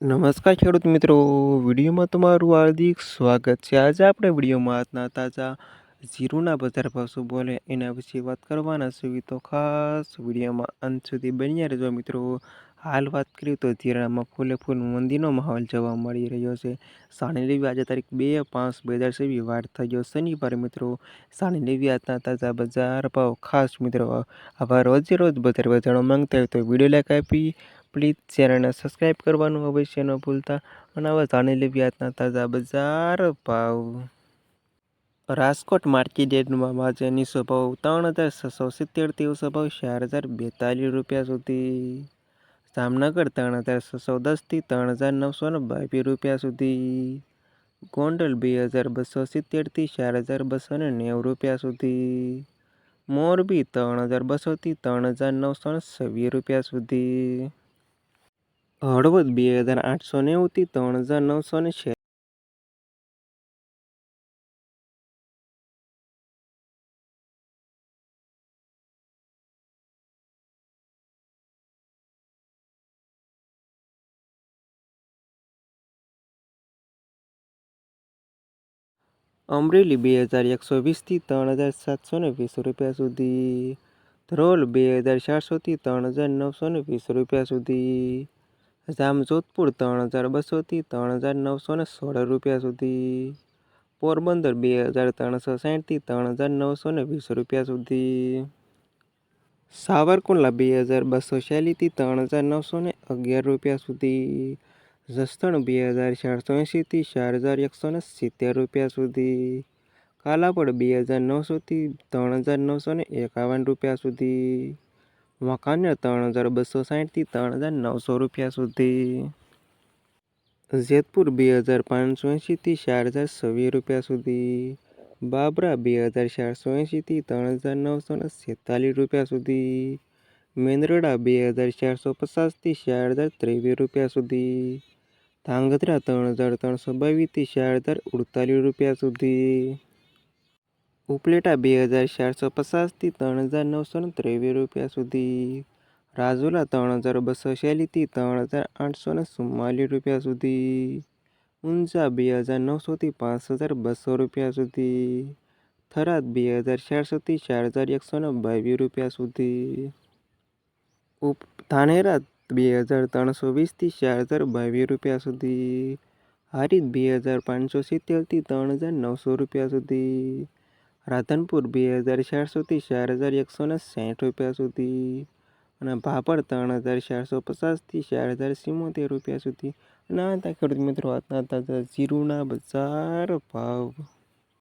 નમસ્કાર ખેડૂત મિત્રો, વિડીયોમાં તમારું હાર્દિક સ્વાગત છે। આજે આપણે વિડીયોમાં આજના તાજા જીરુના બજાર ભાવ શું બોલે એના વિશે વાત કરવાના છીએ, તો ખાસ વિડીયોમાં અંત સુધી બન્યા રહેજો મિત્રો। હાલ વાત કરીએ તો જીરામાં ફૂલે ફૂલ મંદીનો માહોલ જોવા મળી રહ્યો છે। સાણી લેવી આજે તારીખ 2/5/2023 વાર થઈ ગયો શનિવારે મિત્રો। સાણી લેવી આજના તાજા બજાર ભાવ ખાસ મિત્રો આવા રોજે રોજ બજાર જાણવા માંગતા હોય તો વિડીયો લાઈક આપી પ્લીઝ ચેનલને સબસ્ક્રાઈબ કરવાનું અવશ્ય ન ભૂલતા। અને હવે જાણી લેવી આજના તાજા બજાર ભાવ। રાજકોટ માર્કેટ યાર્ડમાં આજે નીચો ભાવ 3670 ઊંચો ભાવ 4042 રૂપિયા સુધી। જામનગર 3610 થી 3922 રૂપિયા સુધી। ગોંડલ 2270 થી 4290 રૂપિયા સુધી। મોરબી 3200 થી 3926 રૂપિયા સુધી। હળવદ 2890 થી 3906। અમરેલી 2120 થી 3720 રૂપિયા સુધી। ધ્રોલ 2400 થી 3920 રૂપિયા સુધી। જામજોધપુર 3200 થી 3916 રૂપિયા સુધી। પોરબંદર 2360 થી 3920 રૂપિયા સુધી। સાવરકુંડલા 2246 થી 3911 રૂપિયા સુધી। જસદણ 2480 થી 4170 રૂપિયા સુધી। કાલાપડ 2900 થી 3951 રૂપિયા સુધી। વાંકાનેર 3260 થી 3900 રૂપિયા સુધી। જેતપુર 2580 થી 4026 રૂપિયા સુધી। બાબરા 2480 થી 3946 રૂપિયા સુધી। મેંદરડા 2450 થી 4023 રૂપિયા સુધી। ધાંગધ્રા 3322 થી 4048 રૂપિયા સુધી। ઉપલેટા 2450 થી 3923 રૂપિયા સુધી। રાજુલા 3246 થી 3844 રૂપિયા સુધી। ઊંઝા 2900 થી 5200 રૂપિયા સુધી। થરાદ 2400 થી 4122 રૂપિયા સુધી। ધાનેરા 2320 થી 4022 રૂપિયા સુધી। હારીજ 2570 થી 3900 રૂપિયા સુધી। રાધનપુર 2400 થી 4160 રૂપિયા સુધી। અને ભાભર 3450 થી 4074 રૂપિયા સુધી। અને આ હતા ખેડૂત મિત્રો આજના તાજા જીરુના બજાર ભાવ।